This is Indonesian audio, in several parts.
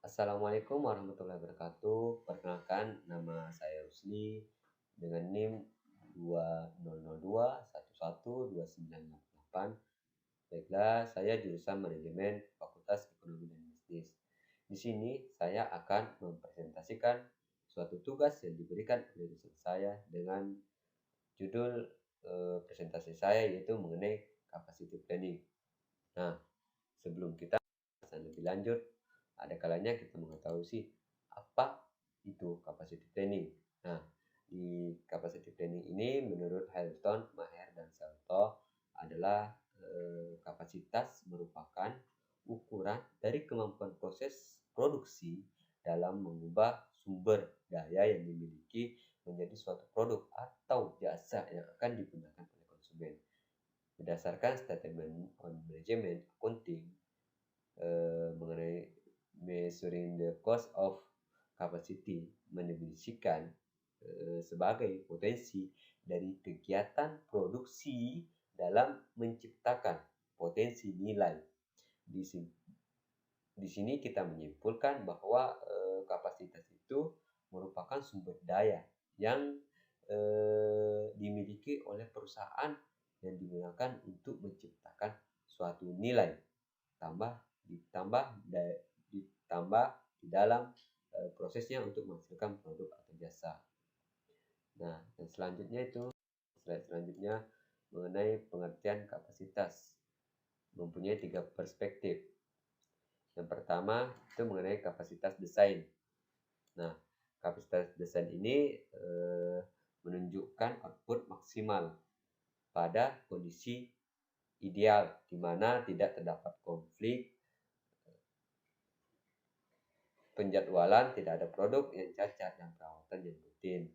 Assalamualaikum warahmatullahi wabarakatuh. Perkenalkan, nama saya Rusli dengan NIM 2002112988. Baiklah, saya jurusan Manajemen Fakultas Ekonomi dan Bisnis. Di sini saya akan mempresentasikan suatu tugas yang diberikan oleh dosen saya dengan judul presentasi saya yaitu mengenai capacity planning. Nah, sebelum kita lebih lanjut, ada kalanya kita mengetahui sih apa itu capacity planning. Nah, di capacity planning ini menurut Hamilton, Maher, dan Salto adalah kapasitas merupakan ukuran dari kemampuan proses produksi dalam mengubah sumber daya yang dimiliki menjadi suatu produk atau jasa yang akan digunakan oleh konsumen. Berdasarkan statement on management accounting mengenai measuring the cost of capacity mendefinisikan sebagai potensi dari kegiatan produksi dalam menciptakan potensi nilai. Di sini kita menyimpulkan bahwa kapasitas itu merupakan sumber daya yang dimiliki oleh perusahaan yang digunakan untuk menciptakan suatu nilai ditambah di dalam prosesnya untuk menghasilkan produk atau jasa. Nah, dan slide selanjutnya mengenai pengertian kapasitas mempunyai 3 perspektif. Yang pertama itu mengenai kapasitas desain. Nah, kapasitas desain ini menunjukkan output maksimal pada kondisi ideal di mana tidak terdapat konflik penjadwalan, tidak ada produk yang cacat, dan perawatan yang rutin.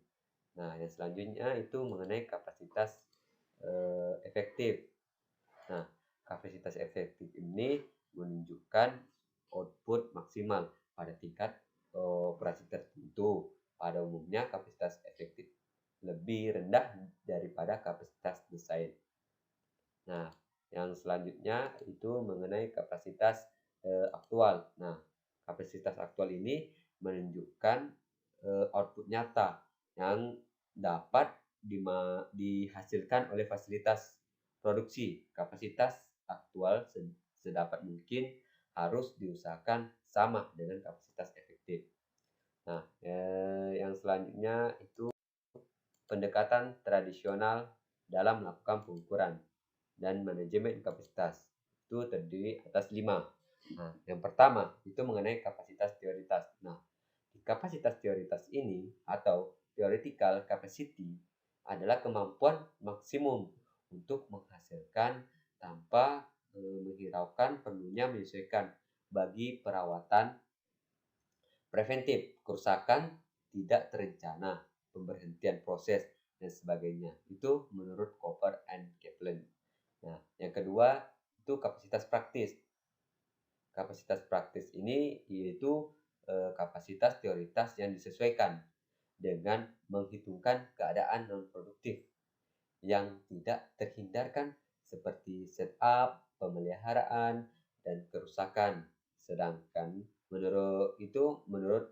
Nah, yang selanjutnya itu mengenai kapasitas efektif. Nah, kapasitas efektif ini menunjukkan output maksimal pada tingkat operasi tertentu. Pada umumnya, kapasitas efektif lebih rendah daripada kapasitas desain. Nah, yang selanjutnya itu mengenai kapasitas aktual. Nah, kapasitas aktual ini menunjukkan output nyata yang dapat dihasilkan oleh fasilitas produksi. Kapasitas aktual sedapat mungkin harus diusahakan sama dengan kapasitas efektif. Nah, yang selanjutnya itu pendekatan tradisional dalam melakukan pengukuran dan manajemen kapasitas. Itu terdiri atas 5. Nah, yang pertama itu mengenai kapasitas teoritas. Nah, di kapasitas teoritas ini atau theoretical capacity adalah kemampuan maksimum untuk menghasilkan tanpa menghiraukan perlunya menyesuaikan bagi perawatan preventif, kerusakan tidak terencana, pemberhentian proses, dan sebagainya. Itu menurut Cooper and Kaplan. Nah, yang kedua itu kapasitas praktis. Kapasitas praktis ini yaitu kapasitas teoritas yang disesuaikan dengan menghitungkan keadaan non-produktif yang tidak terhindarkan seperti setup, pemeliharaan, dan kerusakan. Sedangkan menurut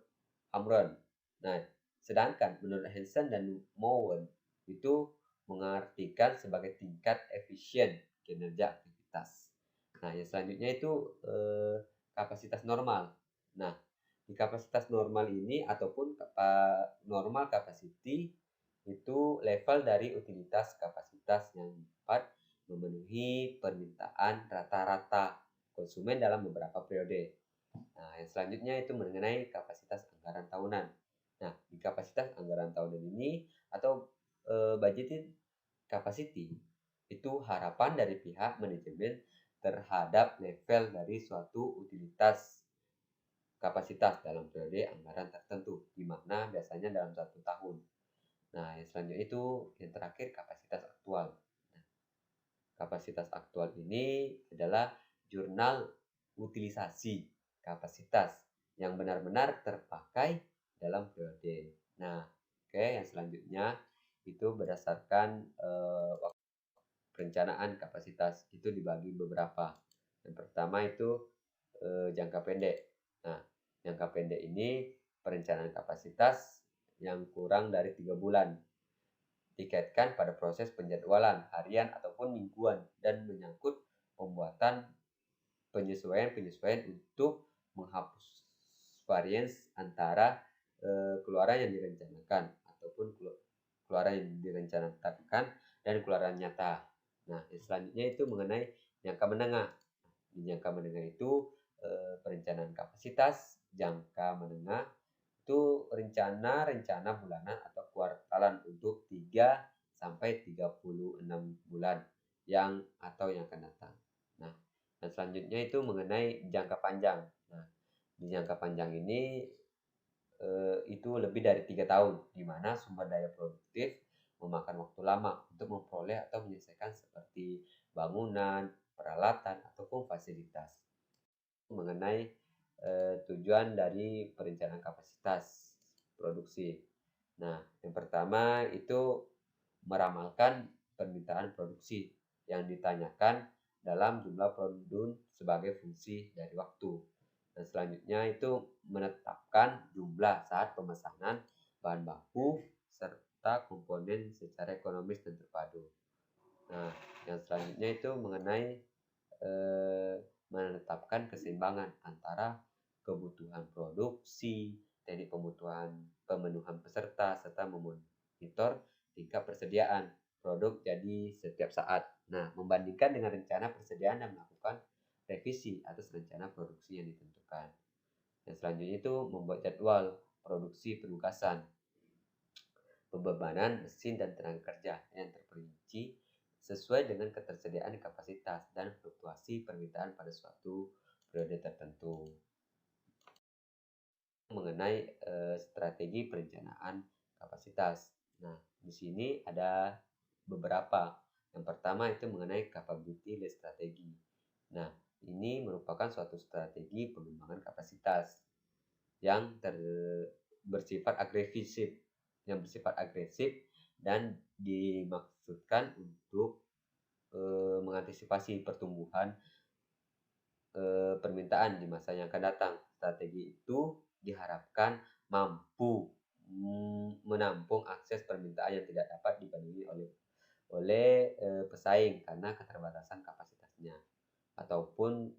Amron. Nah, sedangkan menurut Hansen dan Mowen itu mengartikan sebagai tingkat efisien kinerja aktivitas. Nah, yang selanjutnya itu kapasitas normal. Nah, di kapasitas normal ini ataupun normal capacity itu level dari utilitas kapasitas yang dapat memenuhi permintaan rata-rata konsumen dalam beberapa periode. Nah, yang selanjutnya itu mengenai kapasitas anggaran tahunan. Nah, di kapasitas anggaran tahunan ini atau budgeted capacity itu harapan dari pihak manajemen terhadap level dari suatu utilitas kapasitas dalam periode anggaran tertentu, di mana biasanya dalam 1 tahun. Nah, yang selanjutnya itu yang terakhir kapasitas aktual. Nah, kapasitas aktual ini adalah jurnal utilisasi kapasitas yang benar-benar terpakai dalam periode. Nah, yang selanjutnya itu berdasarkan perencanaan kapasitas itu dibagi beberapa. Yang pertama itu jangka pendek. Nah, Jangka pendek ini perencanaan kapasitas yang kurang dari 3 bulan, dikaitkan pada proses penjadwalan harian ataupun mingguan dan menyangkut pembuatan penyesuaian-penyesuaian untuk menghapus varians antara keluaran yang direncanakan ataupun keluaran yang direncanakan dan keluaran nyata. Nah, selanjutnya itu mengenai jangka menengah. Di jangka menengah itu perencanaan kapasitas jangka menengah itu rencana bulanan atau kuartalan untuk 3 sampai 36 bulan yang akan datang. Nah, dan selanjutnya itu mengenai jangka panjang. Nah, di jangka panjang ini itu lebih dari 3 tahun, di mana sumber daya produktif memakan waktu lama untuk memperoleh atau menyelesaikan seperti bangunan, peralatan, ataupun fasilitas. Mengenai tujuan dari perencanaan kapasitas produksi. Nah, yang pertama itu meramalkan permintaan produksi yang ditanyakan dalam jumlah produk sebagai fungsi dari waktu. Dan selanjutnya itu menetapkan jumlah saat pemesanan bahan baku serta komponen secara ekonomis dan terpadu. Nah, yang selanjutnya itu mengenai menetapkan keseimbangan antara kebutuhan produksi, teknik pemenuhan peserta, serta memonitor tingkat persediaan produk jadi setiap saat. Nah, membandingkan dengan rencana persediaan dan melakukan revisi atas rencana produksi yang ditentukan. Dan selanjutnya itu membuat jadwal produksi penugasan, pembebanan mesin dan tenaga kerja yang terperinci sesuai dengan ketersediaan kapasitas dan fluktuasi permintaan pada suatu periode tertentu. Mengenai strategi perencanaan kapasitas. Nah, di sini ada beberapa. Yang pertama itu mengenai capability led strategi. Nah, ini merupakan suatu strategi pengembangan kapasitas yang bersifat agresif dan dimaksudkan untuk mengantisipasi pertumbuhan permintaan di masa yang akan datang. Strategi itu diharapkan mampu menampung akses permintaan yang tidak dapat dipenuhi oleh pesaing karena keterbatasan kapasitasnya, ataupun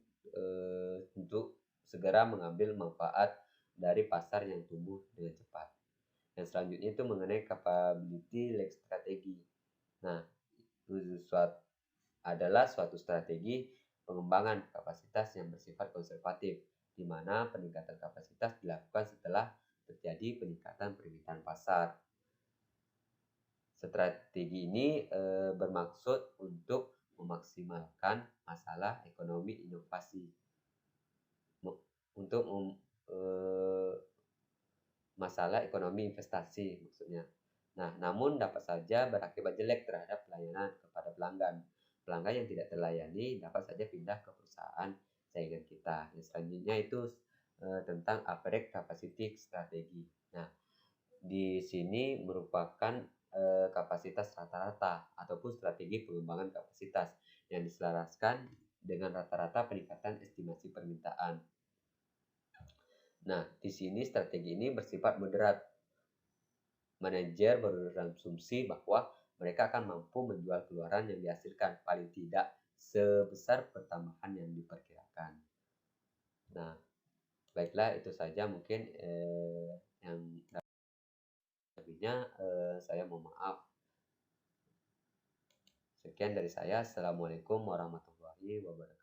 untuk segera mengambil manfaat dari pasar yang tumbuh dengan cepat. Yang selanjutnya itu mengenai capability led strategi. Nah, adalah suatu strategi pengembangan kapasitas yang bersifat konservatif, di mana peningkatan kapasitas dilakukan setelah terjadi peningkatan permintaan pasar. Strategi ini bermaksud untuk memaksimalkan masalah ekonomi inovasi, untuk masalah ekonomi investasi maksudnya. Nah, namun dapat saja berakibat jelek terhadap pelayanan kepada pelanggan. Pelanggan yang tidak terlayani dapat saja pindah ke perusahaan saingan kita. Yang selanjutnya itu tentang average capacity strategi. Nah, di sini merupakan kapasitas rata-rata ataupun strategi pengembangan kapasitas yang diselaraskan dengan rata-rata peningkatan estimasi permintaan. Nah, di sini strategi ini bersifat moderat. Manajer berasumsi bahwa mereka akan mampu menjual keluaran yang dihasilkan paling tidak sebesar pertambahan yang diperkirakan. Nah, baiklah itu saja mungkin yang lebihnya saya mohon maaf. Sekian dari saya. Assalamualaikum warahmatullahi wabarakatuh.